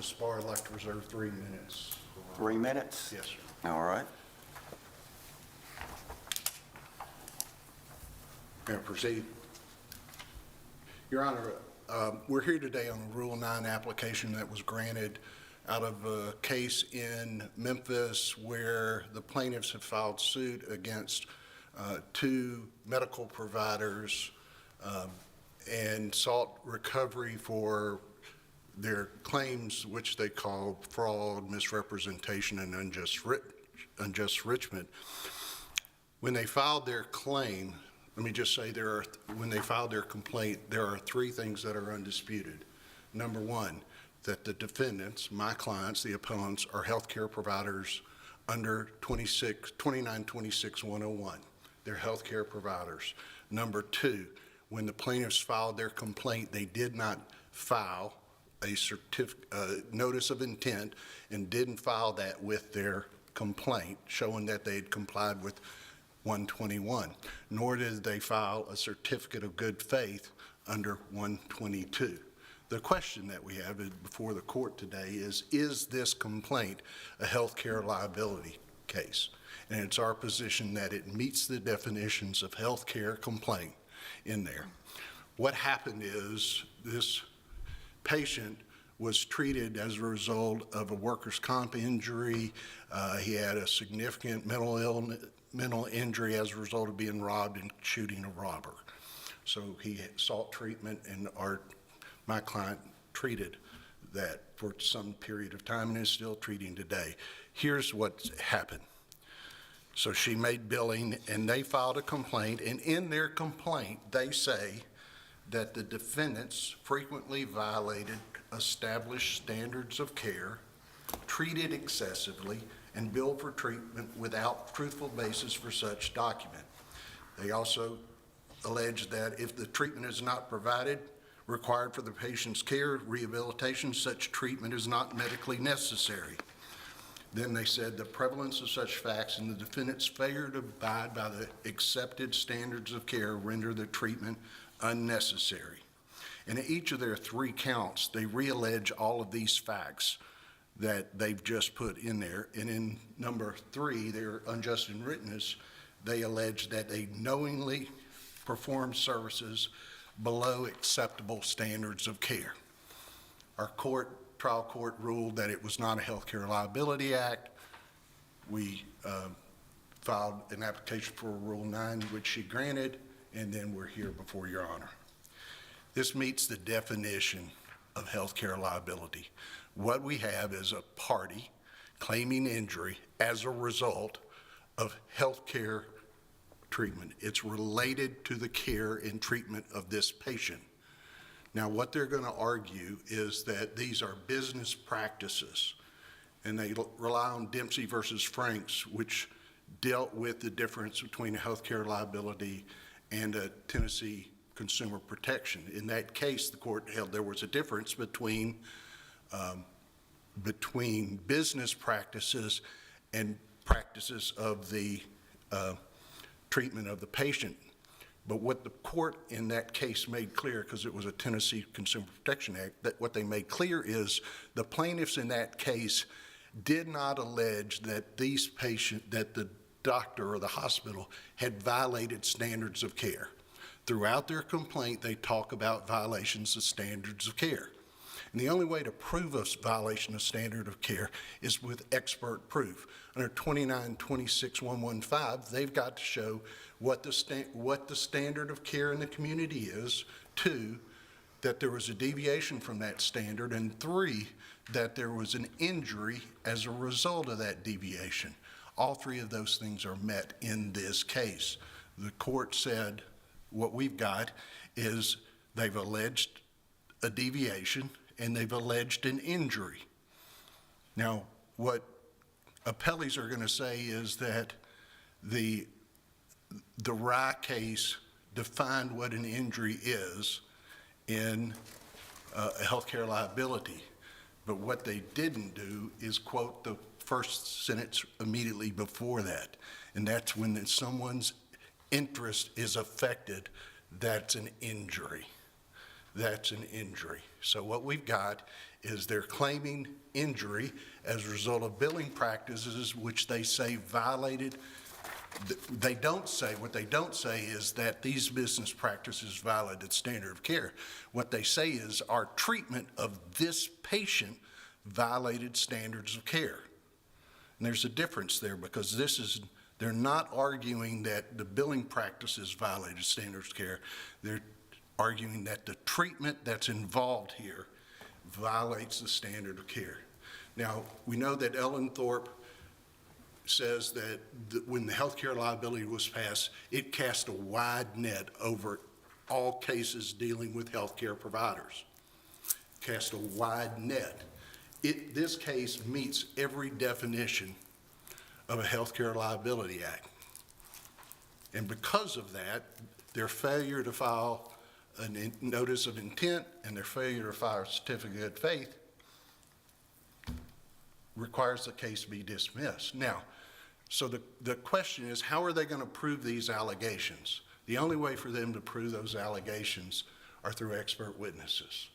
Justice Barr, I'd like to reserve 3 minutes. 3 minutes? Yes, sir. All right. May I proceed? Your Honor, we're here today on a Rule 9 application that was granted out of a case in Memphis where the plaintiffs have filed suit against 2 medical providers and sought recovery for their claims, which they call fraud, misrepresentation, and unjust enrichment. When they filed their claim, let me just say when they filed their complaint, there are 3 things that are undisputed. Number 1, that the defendants, my clients, the appellants, are healthcare providers under 2926-101. They're healthcare providers. Number 2, when the plaintiffs filed their complaint, they did not file a notice of intent and didn't file that with their complaint, showing that they had complied with 121, nor did they file a certificate of good faith under 122. The question that we have before the court today is this complaint a healthcare liability case? And it's our position that it meets the definitions of healthcare complaint in there. What happened is this patient was treated as a result of a workers' comp injury. He had a significant mental injury as a result of being robbed and shooting a robber. So he sought treatment, and my client treated that for some period of time and is still treating today. Here's what happened. So she made billing, and they filed a complaint, and in their complaint, they say that the defendants frequently violated established standards of care, treated excessively, and billed for treatment without truthful basis for such document. They also allege that if the treatment is not provided, required for the patient's care, rehabilitation, such treatment is not medically necessary. Then they said the prevalence of such facts and the defendant's failure to abide by the accepted standards of care render the treatment unnecessary. And in each of their 3 counts, they reallege all of these facts that they've just put in there. And in number 3, their unjust enrichment, they allege that they knowingly performed services below acceptable standards of care. Our trial court ruled that it was not a Healthcare Liability Act. We filed an application for Rule 9, which she granted, and then we're here before Your Honor. This meets the definition of healthcare liability. What we have is a party claiming injury as a result of healthcare treatment. It's related to the care and treatment of this patient. Now, what they're going to argue is that these are business practices, and they rely on Dempsey versus Franks, which dealt with the difference between a healthcare liability and a Tennessee consumer protection. In that case, the court held there was a difference between business practices and practices of the treatment of the patient. But what the court in that case made clear, because it was a Tennessee Consumer Protection Act, that what they made clear is the plaintiffs in that case did not allege that that the doctor or the hospital had violated standards of care. Throughout their complaint, they talk about violations of standards of care. And the only way to prove a violation of standard of care is with expert proof. Under 2926-115, they've got to show what the standard of care in the community is, 2, that there was a deviation from that standard, and 3, that there was an injury as a result of that deviation. All 3 of those things are met in this case. The court said what we've got is they've alleged a deviation and they've alleged an injury. Now, what appellees are going to say is that the Rye case defined what an injury is in a healthcare liability, but what they didn't do is quote the first sentence immediately before that, and that's when someone's interest is affected, that's an injury. That's an injury. So what we've got is they're claiming injury as a result of billing practices which they say violated. What they don't say is that these business practices violated standard of care. What they say is our treatment of this patient violated standards of care. And there's a difference there, because they're not arguing that the billing practices violated standards of care. They're arguing that the treatment that's involved here violates the standard of care. Now, we know that Ellen Thorpe says that when the healthcare liability was passed, it cast a wide net over all cases dealing with healthcare providers. Cast a wide net. This case meets every definition of a healthcare liability act. And because of that, their failure to file a notice of intent and their failure to file a certificate of faith requires the case to be dismissed. Now, so the question is, how are they going to prove these allegations? The only way for them to prove those allegations are through expert witnesses.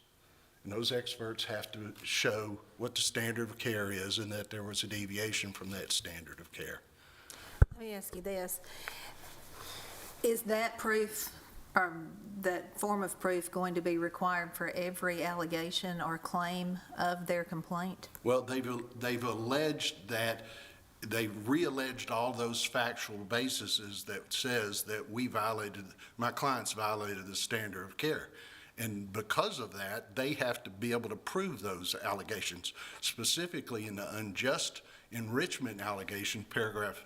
And those experts have to show what the standard of care is and that there was a deviation from that standard of care. Let me ask you this. Is that proof, or that form of proof, going to be required for every allegation or claim of their complaint? Well, they've alleged that, they've realleged all those factual bases that says that my clients violated the standard of care. And because of that, they have to be able to prove those allegations. Specifically in the unjust enrichment allegation, paragraph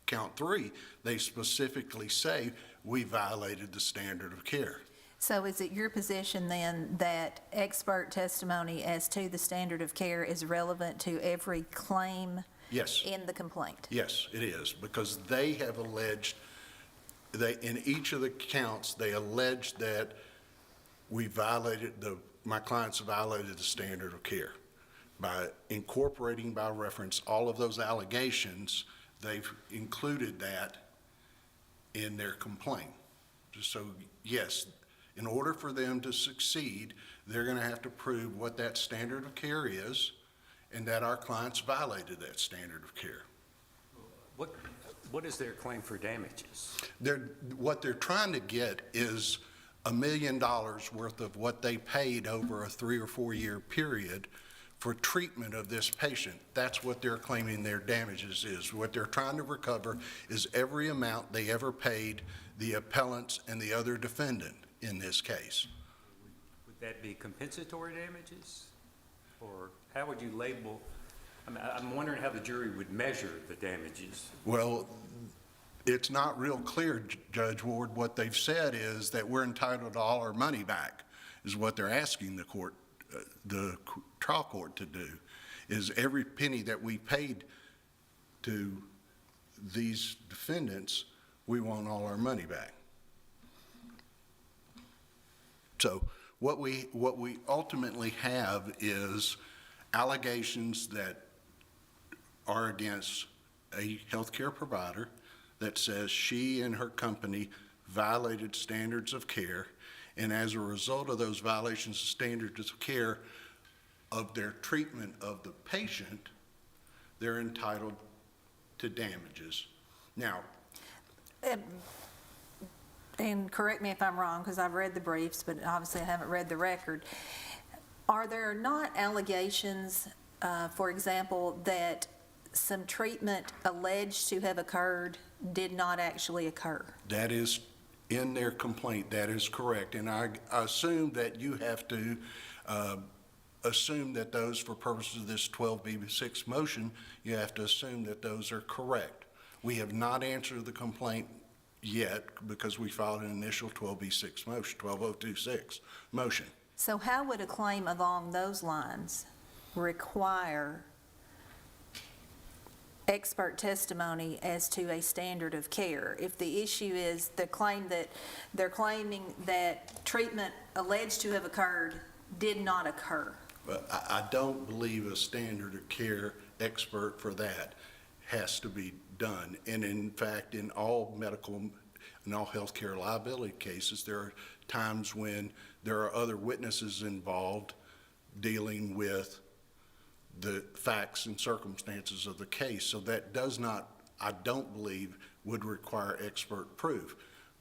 count 3, they specifically say we violated the standard of care. So is it your position then that expert testimony as to the standard of care is relevant to every claim? Yes. In the complaint? Yes, it is, because they have alleged, in each of the counts, they alleged that my clients violated the standard of care. By incorporating by reference all of those allegations, they've included that in their complaint. So yes, in order for them to succeed, they're going to have to prove what that standard of care is and that our clients violated that standard of care. What is their claim for damages? What they're trying to get is $1 million worth of what they paid over a 3 or 4 year period for treatment of this patient. That's what they're claiming their damages is. What they're trying to recover is every amount they ever paid the appellants and the other defendant in this case. Would that be compensatory damages? Or how would you label? I'm wondering how the jury would measure the damages. Well, it's not real clear, Judge Ward. What they've said is that we're entitled to all our money back, is what they're asking the trial court to do, is every penny that we paid to these defendants, we want all our money back. So what we ultimately have is allegations that are against a healthcare provider that says she and her company violated standards of care, and as a result of those violations of standards of care of their treatment of the patient, they're entitled to damages. Now, and correct me if I'm wrong, because I've read the briefs, but obviously I haven't read the record. Are there not allegations, for example, that some treatment alleged to have occurred did not actually occur? that is in their complaint. That is correct. And I assume that you have to assume that those, for purposes of this 12B6 motion, you have to assume that those are correct. We have not answered the complaint yet because we filed an initial 12B6 motion, 12026 motion. So how would a claim along those lines require expert testimony as to a standard of care if the issue is the claim that they're claiming that treatment alleged to have occurred did not occur? But I don't believe a standard of care expert for that has to be done. And in fact, in all healthcare liability cases, there are times when there are other witnesses involved dealing with the facts and circumstances of the case. So that does not, I don't believe, would require expert proof.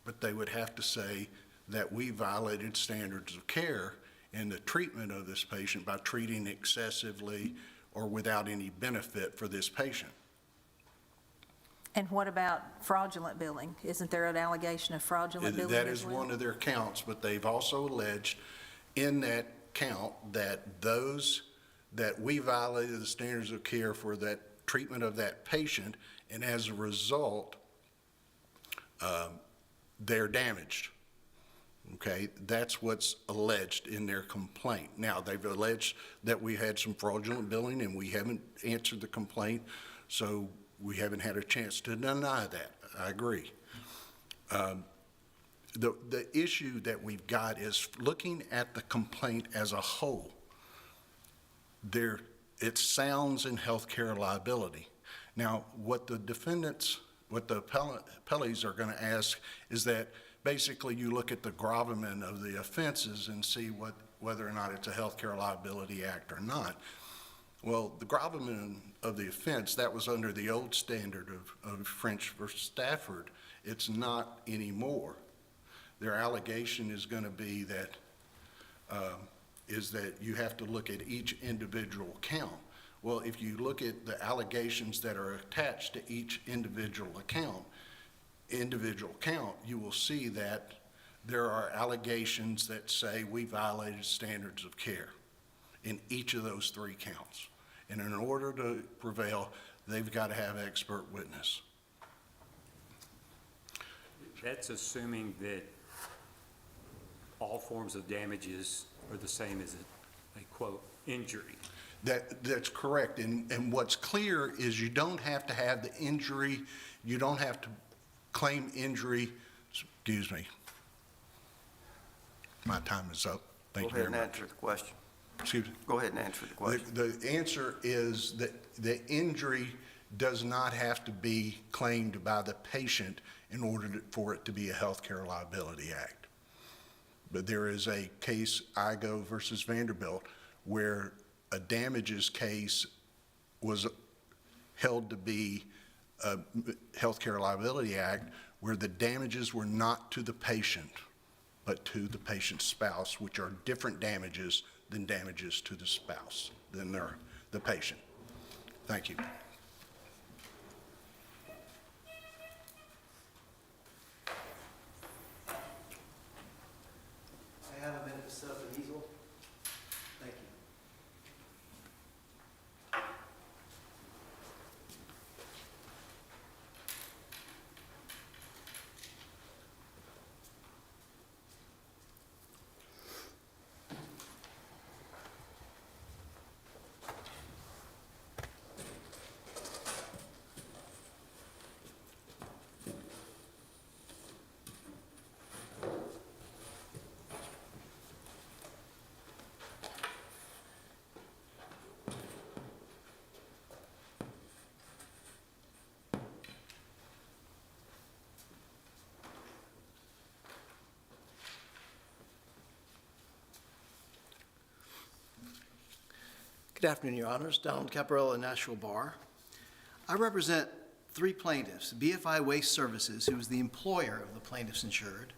But they would have to say that we violated standards of care in the treatment of this patient by treating excessively or without any benefit for this patient. And what about fraudulent billing? Isn't there an allegation of fraudulent billing That as is well? one of their counts, but they've also alleged in that count that those, that we violated the standards of care for that treatment of that patient, and as a result, they're damaged. Okay, that's what's alleged in their complaint. Now, they've alleged that we had some fraudulent billing and we haven't answered the complaint, so we haven't had a chance to deny that. I agree. The issue that we've got is looking at the complaint as a whole. It sounds in healthcare liability. Now, what the defendants, what the appellees are going to ask is that basically you look at the gravamen of the offenses and see whether or not it's a healthcare liability act or not. Well, the gravamen of the offense, that was under the old standard of French versus Stafford. It's not anymore. Their allegation is going to be that, is that you have to look at each individual count. Well, if you look at the allegations that are attached to each individual count, you will see that there are allegations that say we violated standards of care in each of those three counts. And in order to prevail, they've got to have expert witness. That's assuming that all forms of damages are the same as a quote, injury. That's correct. And what's clear is you don't have to have the injury, you don't have to claim injury. Excuse me. My time is up. Thank you very much. Go ahead and answer the question. Excuse me. Go ahead and answer the question. The answer is that the injury does not have to be claimed by the patient in order for it to be a healthcare liability act. But there is a case, Igo versus Vanderbilt, where a damages case was held to be a healthcare liability act where the damages were not to the patient, but to the patient's spouse, which are different damages than damages to the spouse, than the patient. Thank you. I have a minute to set up an easel. Thank you. Good afternoon, Your Honors. Donald Caparella, Nashville Bar. I represent three plaintiffs, BFI Waste Services, who is the employer of the plaintiffs insured,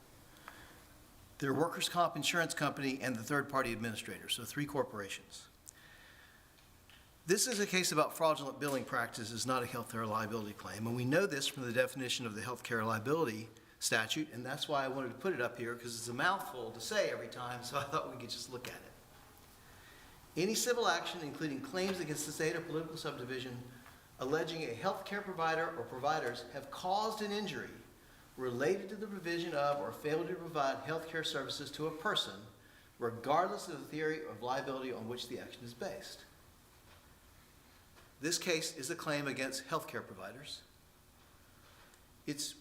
their workers' comp insurance company, and the third-party administrator, so three corporations. This is a case about fraudulent billing practices, not a healthcare liability claim, and we know this from the definition of the healthcare liability statute, and that's why I wanted to put it up here, because it's a mouthful to say every time, so I thought we could just look at it. Any civil action, including claims against the state or political subdivision, alleging a healthcare provider or providers have caused an injury related to the provision of or failure to provide healthcare services to a person, regardless of the theory of liability on which the action is based. This case is a claim against healthcare providers. It's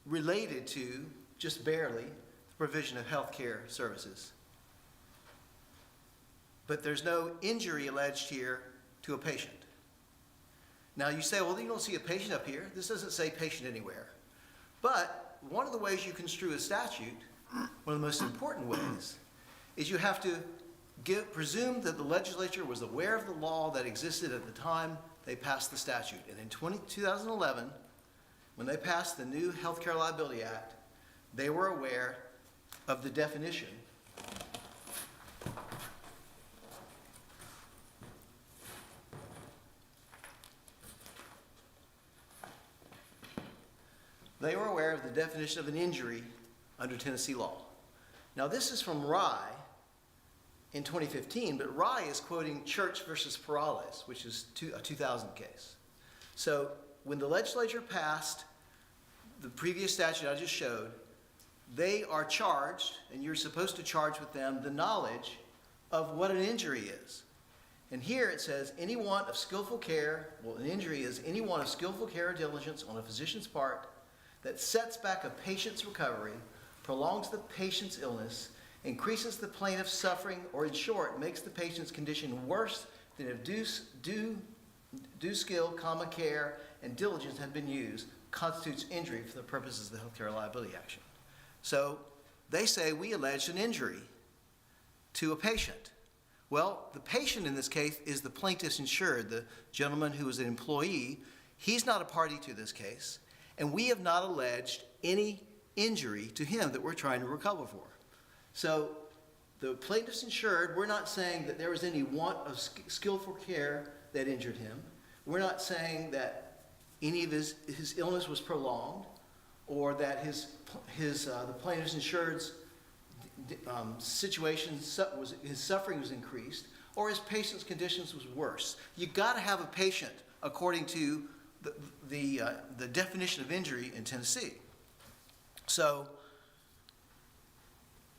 related to, just barely, the provision of healthcare services. But there's no injury alleged here to a patient. Now you say, well, you don't see a patient up here. This doesn't say patient anywhere. But one of the ways you construe a statute, one of the most important ways, is you have to presume that the legislature was aware of the law that existed at the time they passed the statute. And in 2011, when they passed the new Healthcare Liability Act, they were aware of the definition of an injury under Tennessee law. Now, this is from Rye in 2015, but Rye is quoting Church versus Perales, which is a 2000 case. So when the legislature passed the previous statute I just showed, they are charged, and you're supposed to charge with them the knowledge of what an injury is. And here it says, any want of skillful care, well, an injury is any want of skillful care or diligence on a physician's part that sets back a patient's recovery, prolongs the patient's illness, increases the plaintiff's suffering, or in short, makes the patient's condition worse than if due skill, care, and diligence had been used, constitutes injury for the purposes of the Healthcare Liability Action. So they say we alleged an injury to a patient. Well, the patient in this case is the plaintiff's insured, the gentleman who is an employee. He's not a party to this case, and we have not alleged any injury to him that we're trying to recover for. So the plaintiff's insured, we're not saying that there was any want of skillful care that injured him. We're not saying that any of his illness was prolonged, or that the plaintiff's insured's situation his suffering was increased, or his patient's conditions was worse. You got to have a patient according to the definition of injury in Tennessee. So,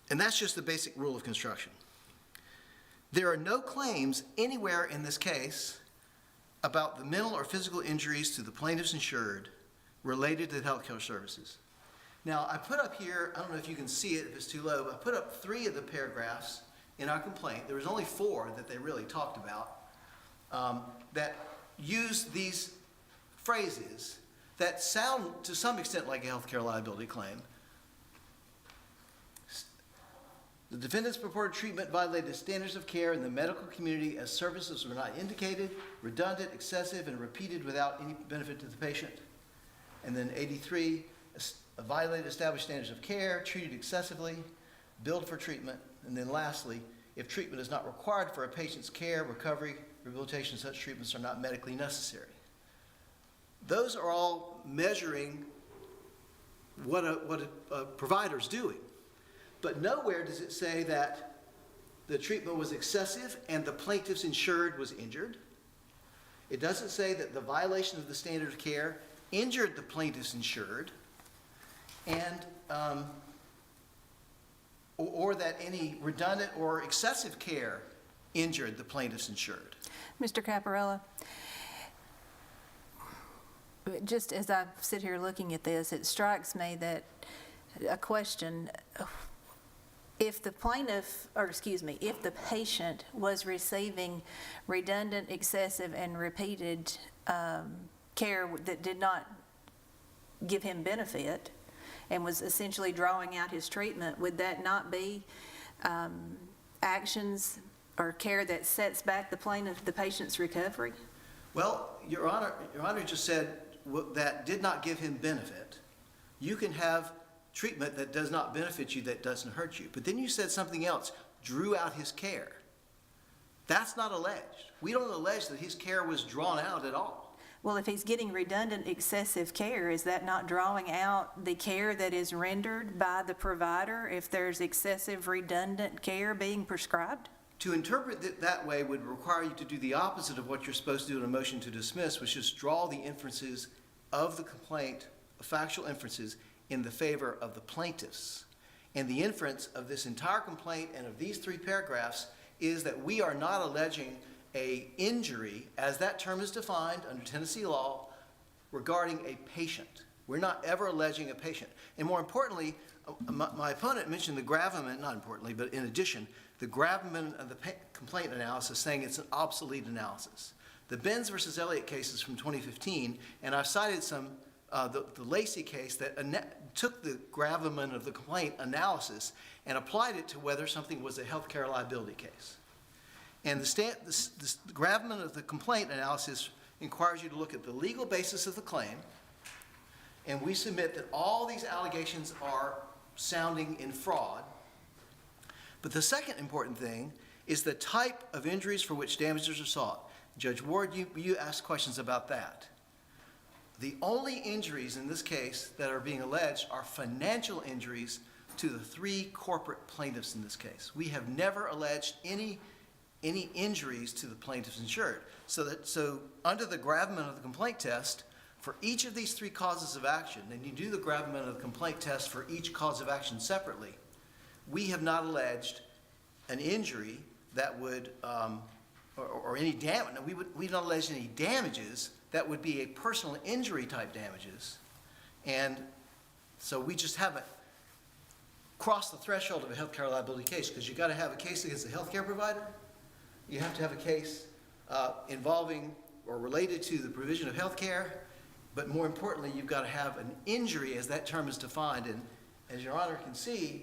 and that's just the basic rule of construction. There are no claims anywhere in this case about the mental or physical injuries to the plaintiff's insured related to the healthcare services. Now, I put up here, I don't know if you can see it if it's too low, but I put up 3 of the paragraphs in our complaint. There was only 4 that they really talked about that use these phrases that sound to some extent like a healthcare liability claim. The defendant's purported treatment violated the standards of care in the medical community as services were not indicated, redundant, excessive, and repeated without any benefit to the patient. And then 83, violated established standards of care, treated excessively, billed for treatment. And then lastly, if treatment is not required for a patient's care, recovery, rehabilitation, such treatments are not medically necessary. Those are all measuring what a provider's doing. But nowhere does it say that the treatment was excessive and the plaintiff's insured was injured. It doesn't say that the violation of the standard of care injured the plaintiff's insured, and or that any redundant or excessive care injured the plaintiff's insured. Mr. Caparella, just as I sit here looking at this, it strikes me that a question, if the if the patient was receiving redundant, excessive, and repeated care that did not give him benefit and was essentially drawing out his treatment, would that not be actions or care that sets back the patient's recovery? Well, Your Honor just said that did not give him benefit. You can have treatment that does not benefit you, that doesn't hurt you. But then you said something else, drew out his care. That's not alleged. We don't allege that his care was drawn out at all. Well, if he's getting redundant, excessive care, is that not drawing out the care that is rendered by the provider if there's excessive, redundant care being prescribed? To interpret it that way would require you to do the opposite of what you're supposed to do in a motion to dismiss, which is draw the inferences of the complaint, factual inferences, in the favor of the plaintiffs. And the inference of this entire complaint and of these 3 paragraphs is that we are not alleging an injury, as that term is defined under Tennessee law, regarding a patient. We're not ever alleging a patient. And more importantly, my opponent mentioned the gravamen, not importantly, but in addition, the gravamen of the complaint analysis, saying it's an obsolete analysis. The Benz versus Elliott case is from 2015, and I've cited some, the Lacey case that took the gravamen of the complaint analysis and applied it to whether something was a healthcare liability case. And the gravamen of the complaint analysis requires you to look at the legal basis of the claim, and we submit that all these allegations are sounding in fraud. But the second important thing is the type of injuries for which damages are sought. Judge Ward, you asked questions about that. The only injuries in this case that are being alleged are financial injuries to the three corporate plaintiffs in this case. We have never alleged any injuries to the plaintiffs insured. So under the gravamen of the complaint test, for each of these three causes of action, and you do the gravamen of the complaint test for each cause of action separately, we have not alleged an injury that would, or any damage, we've not alleged any damages that would be a personal injury type damages. And so we just haven't crossed the threshold of a healthcare liability case, because you've got to have a case against a healthcare provider. You have to have a case involving or related to the provision of healthcare. But more importantly, you've got to have an injury as that term is defined. And as Your Honor can see,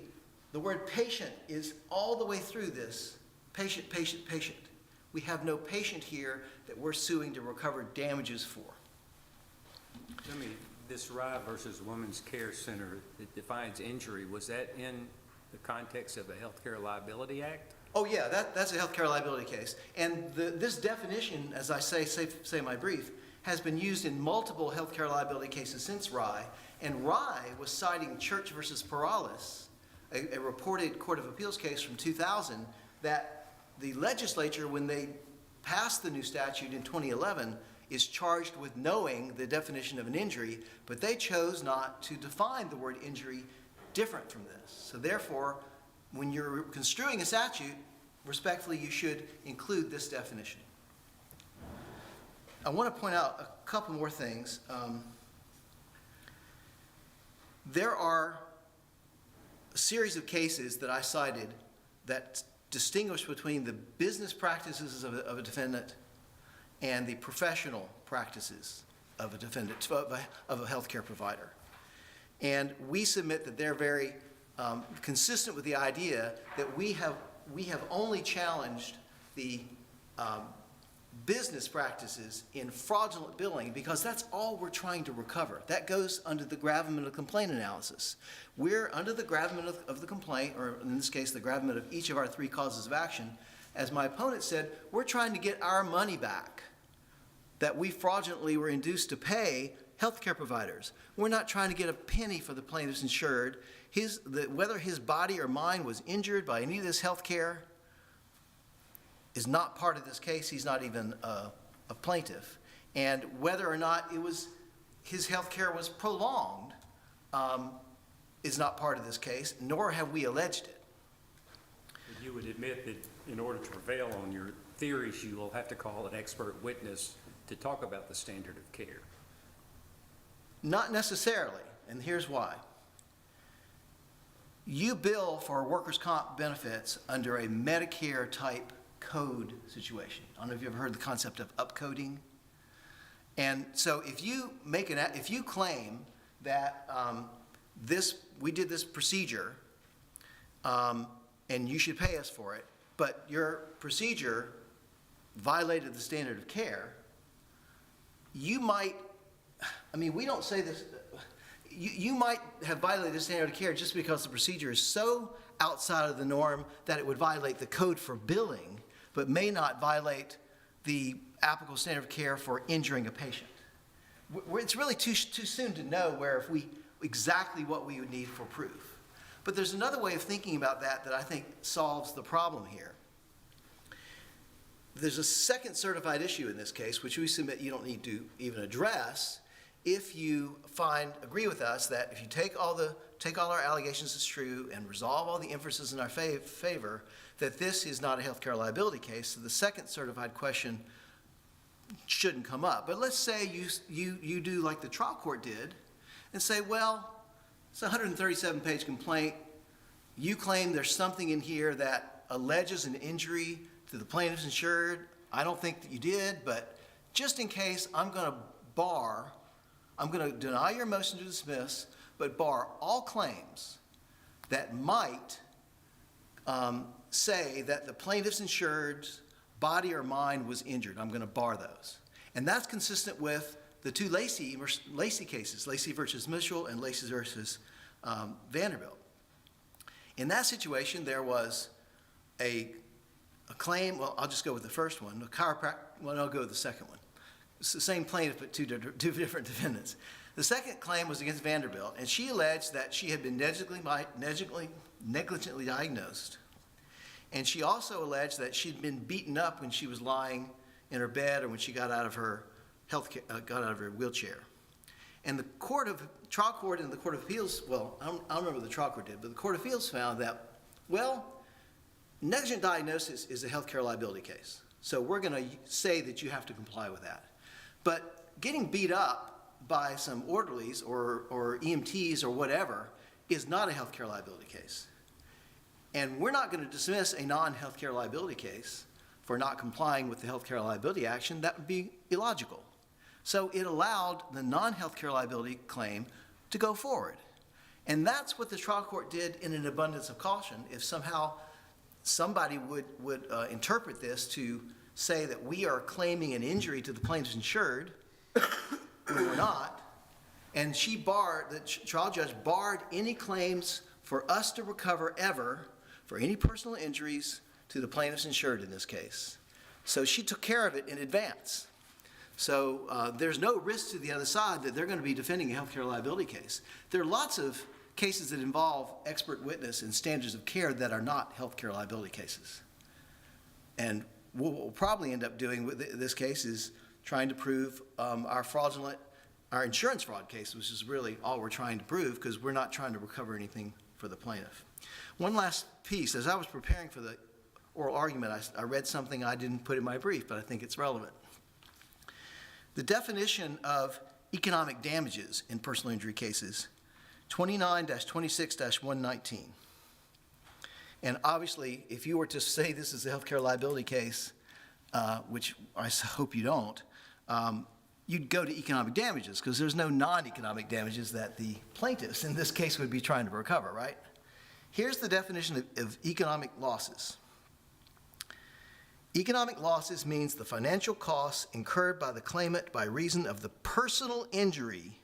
the word patient is all the way through this. Patient, patient, patient. We have no patient here that we're suing to recover damages for. Tell me, this Rye versus Women's Care Center that defines injury, was that in the context of the Healthcare Liability Act? Oh, yeah, that's a healthcare liability case. And this definition, as I say in my brief, has been used in multiple healthcare liability cases since Rye. And Rye was citing Church versus Perales, a reported Court of Appeals case from 2000, that the legislature, when they passed the new statute in 2011, is charged with knowing the definition of an injury, but they chose not to define the word injury different from this. So therefore, when you're construing a statute, respectfully, you should include this definition. I want to point out a couple more things. There are a series of cases that I cited that distinguish between the business practices of a defendant and the professional practices of a defendant, of a healthcare provider. And we submit that they're very consistent with the idea that we have only challenged the business practices in fraudulent billing because that's all we're trying to recover. That goes under the gravamen of complaint analysis. We're under the gravamen of the complaint, or in this case, the gravamen of each of our three causes of action. As my opponent said, we're trying to get our money back that we fraudulently were induced to pay healthcare providers. We're not trying to get a penny for the plaintiff's insured. Whether his body or mind was injured by any of this healthcare is not part of this case. He's not even a plaintiff. And whether or not his healthcare was prolonged is not part of this case, nor have we alleged it. You would admit that in order to prevail on your theories, you will have to call an expert witness to talk about the standard of care. Not necessarily, and here's why. You bill for workers' comp benefits under a Medicare-type code situation. I don't know if you've ever heard the concept of upcoding. And so if you claim that we did this procedure and you should pay us for it, but your procedure violated the standard of care, you might, we don't say this, you might have violated the standard of care just because the procedure is so outside of the norm that it would violate the code for billing, but may not violate the applicable standard of care for injuring a patient. It's really too soon to know exactly what we would need for proof. But there's another way of thinking about that I think solves the problem here. There's a second certified issue in this case, which we submit you don't need to even address if you agree with us that if you take all our allegations as true and resolve all the inferences in our favor, that this is not a healthcare liability case. So the second certified question shouldn't come up. But let's say you do like the trial court did and say, well, it's a 137-page complaint. You claim there's something in here that alleges an injury to the plaintiff's insured. I don't think that you did, but just in case, I'm going to deny your motion to dismiss, but bar all claims that might say that the plaintiff's insured's body or mind was injured. I'm going to bar those. And that's consistent with the two Lacey cases, Lacey versus Mitchell and Lacey versus Vanderbilt. In that situation, there was a claim, well, I'll just go with the first one, I'll go with the second one. It's the same plaintiff, but two different defendants. The second claim was against Vanderbilt, and she alleged that she had been negligently diagnosed. And she also alleged that she'd been beaten up when she was lying in her bed or when she got out of her wheelchair. And the trial court and the Court of Appeals, well, I don't remember what the trial court did, but the Court of Appeals found that, well, negligent diagnosis is a healthcare liability case. So we're going to say that you have to comply with that. But getting beat up by some orderlies or EMTs or whatever is not a healthcare liability case. And we're not going to dismiss a non-healthcare liability case for not complying with the healthcare liability action. That would be illogical. So it allowed the non-healthcare liability claim to go forward. And that's what the trial court did in an abundance of caution. If somehow somebody would interpret this to say that we are claiming an injury to the plaintiff's insured, we were not, and the trial judge barred any claims for us to recover ever for any personal injuries to the plaintiff's insured in this case. So she took care of it in advance. So there's no risk to the other side that they're going to be defending a healthcare liability case. There are lots of cases that involve expert witness and standards of care that are not healthcare liability cases. And what we'll probably end up doing with this case is trying to prove our insurance fraud case, which is really all we're trying to prove because we're not trying to recover anything for the plaintiff. One last piece. As I was preparing for the oral argument, I read something I didn't put in my brief, but I think it's relevant. The definition of economic damages in personal injury cases, 29-26-119. And obviously, if you were to say this is a healthcare liability case, which I hope you don't, you'd go to economic damages because there's no non-economic damages that the plaintiffs in this case would be trying to recover, right? Here's the definition of economic losses. Economic losses means the financial costs incurred by the claimant by reason of the personal injury,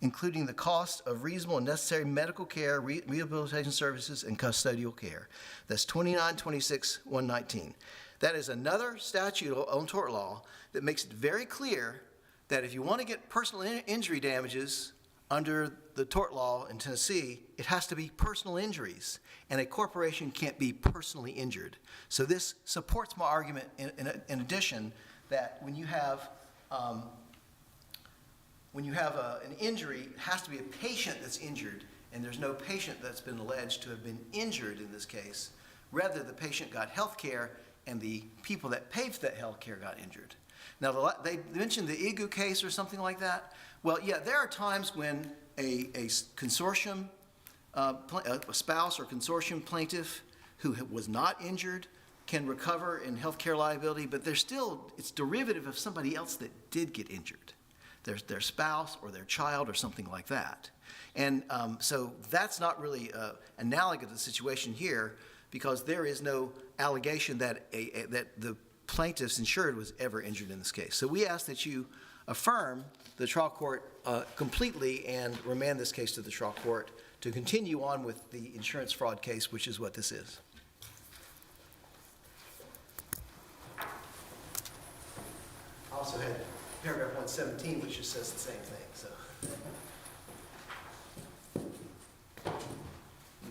including the cost of reasonable and necessary medical care, rehabilitation services, and custodial care. That's 29-26-119. That is another statute on tort law that makes it very clear that if you want to get personal injury damages under the tort law in Tennessee, it has to be personal injuries, and a corporation can't be personally injured. So this supports my argument in addition that when you have an injury, it has to be a patient that's injured, and there's no patient that's been alleged to have been injured in this case. Rather, the patient got health care, and the people that paid for that health care got injured. Now, they mentioned the IGU case or something like that. Well, yeah, there are times when a consortium, a spouse or consortium plaintiff who was not injured can recover in health care liability, but it's derivative of somebody else that did get injured. Their spouse or their child or something like that. And so that's not really analogous to the situation here because there is no allegation that the plaintiff's insured was ever injured in this case. So we ask that you affirm the trial court completely and remand this case to the trial court to continue on with the insurance fraud case, which is what this is. I also had paragraph 117, which just says the same thing, so. Let me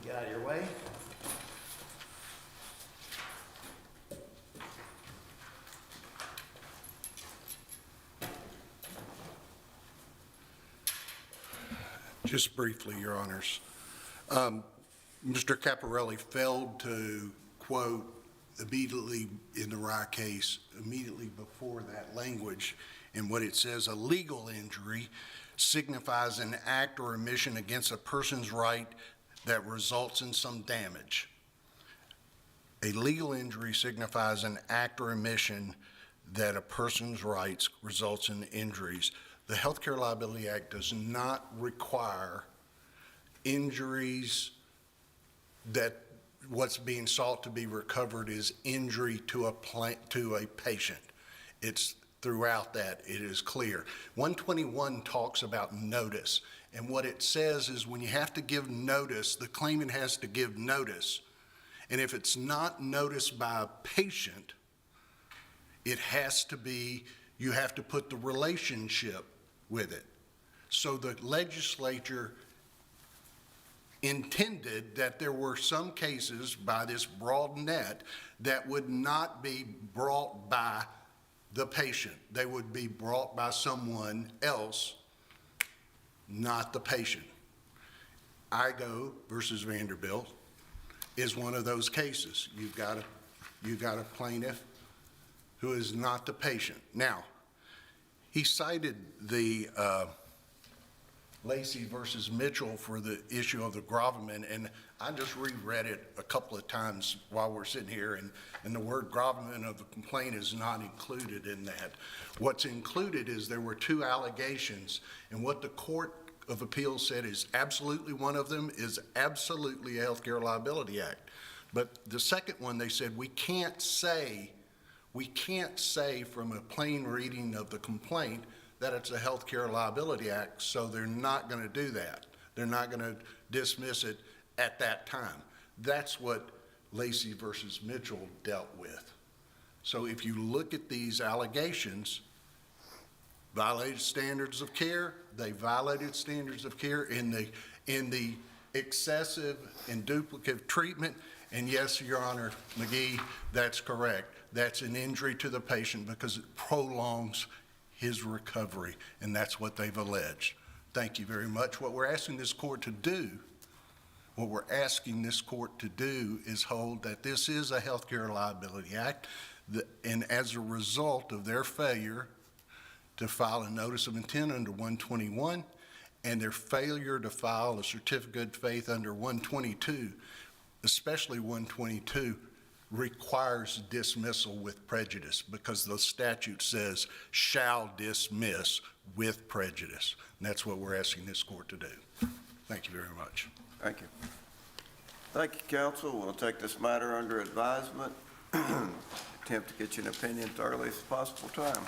get out of your way. Just briefly, Your Honors. Mr. Caparelli failed to quote immediately in the Rye case, immediately before that language, and what it says, a legal injury signifies an act or omission against a person's right that results in some damage. A legal injury signifies an act or omission that a person's rights results in injuries. The Healthcare Liability Act does not require injuries that what's being sought to be recovered is injury to a patient. It's throughout that, it is clear. 121 talks about notice, and what it says is when you have to give notice, the claimant has to give notice, and if it's not noticed by a patient, it has to be, you have to put the relationship with it. So the legislature intended that there were some cases by this broad net that would not be brought by the patient. They would be brought by someone else, not the patient. Igo versus Vanderbilt is one of those cases. You've got a plaintiff who is not the patient. Now, he cited the Lacey versus Mitchell for the issue of the gravamen, and I just reread it a couple of times while we're sitting here, and the word gravamen of the complaint is not included in that. What's included is there were 2 allegations, and what the Court of Appeals said is absolutely one of them is absolutely a Healthcare Liability Act. But the second one, they said, we can't say from a plain reading of the complaint that it's a Healthcare Liability Act, so they're not going to do that. They're not going to dismiss it at that time. That's what Lacey versus Mitchell dealt with. So if you look at these allegations, violated standards of care, they violated standards of care in the excessive and duplicative treatment, and yes, Your Honor, McGee, that's correct. That's an injury to the patient because it prolongs his recovery, and that's what they've alleged. Thank you very much. What we're asking this court to do is hold that this is a Healthcare Liability Act, and as a result of their failure to file a notice of intent under 121 and their failure to file a certificate of faith under 122, especially 122, requires dismissal with prejudice because the statute says shall dismiss with prejudice. And that's what we're asking this court to do. Thank you very much. Thank you. Thank you, counsel. We'll take this matter under advisement. Attempt to get you an opinion at the earliest possible time.